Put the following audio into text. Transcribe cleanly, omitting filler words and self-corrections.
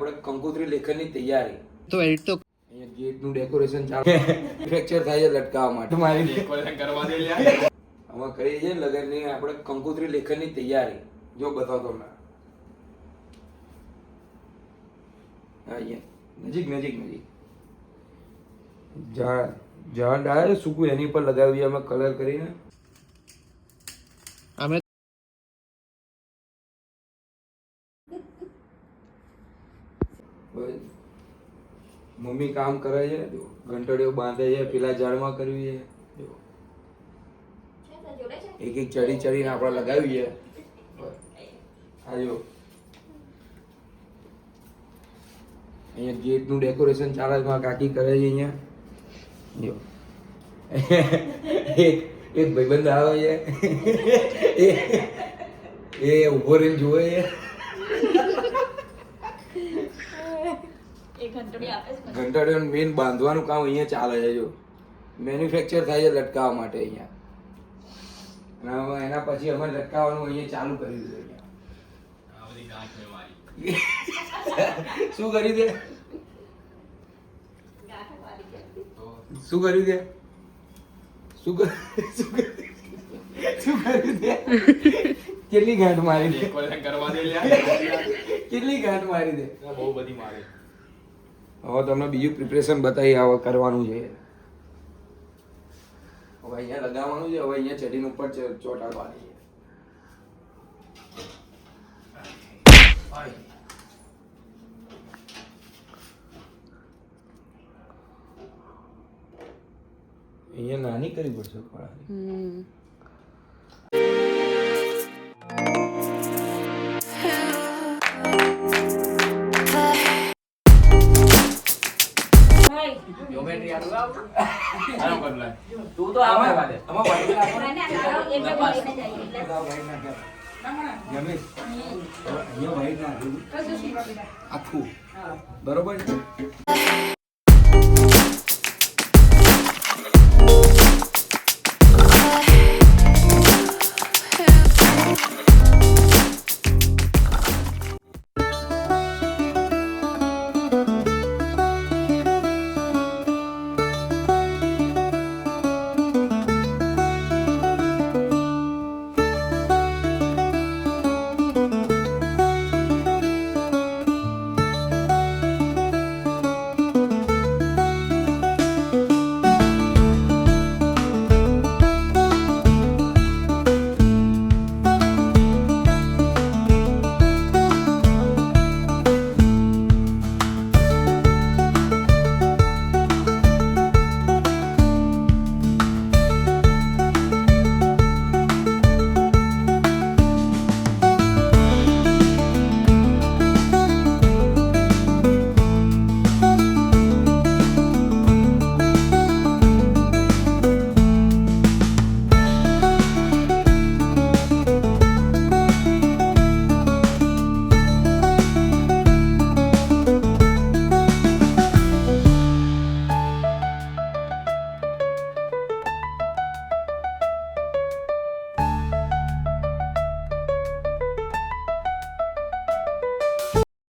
આપણે કંકોત્રી લેખનની તૈયારી તો એડિટ તો અહીંયા ગેટનું ડેકોરેશન ચાલે ફ્રેક્ચર થાય છે લટકાવવા માટે મારી ડેકોરેશન કરવા દે લ્યા આમાં કરીએ છીએ લગનની આપણે કંકોત્રી લેખનની તૈયારી જો બતાવતો ના અહીંયા નજીક નજીક નજીક ઝાડ આવે સૂકું એની પર લગાવીએ અમે કલર કરીને અમે મમ્મી કામ કરે છે જો ઘંટડીઓ બાંધે છે પેલા ઝાડમાં કરવી છે જો એક એક ચડી ચડીને આપણે લગાવીએ આ જો અહીંયા ગેટનું ડેકોરેશન ચાલે છે કાકી કરે છે અહીંયા જો એક ભાઈબંધ આવે છે એ ઉભો રહીને જોવે છે ઘંટાડીઓ મેન બાંધવાનું કામ અહીંયા ચાલે છે જો મેન્યુફેક્ચર થાય છે લટકાવવા માટે અહીંયા અને એના પછી અમે લટકાવવાનું અહીંયા ચાલુ કરી દીધું અહીંયા શું કરી દે શું કર્યું તે શું કર્યું તે કેટલી ગાંઠ મારી દે કરવા દે કેટલી ગાંઠ મારી દે બહુ બધી મારી હવે તમને બીજું પ્રિપરેશન બતાવી આવો કરવાનું છે હવે અહીંયા લગાવવાનું છે હવે અહીંયા ચડીને ઉપર ચોટાડવાની છે અહીંયા નાની કરવી પડશે તું તો આમાં આખું બરોબર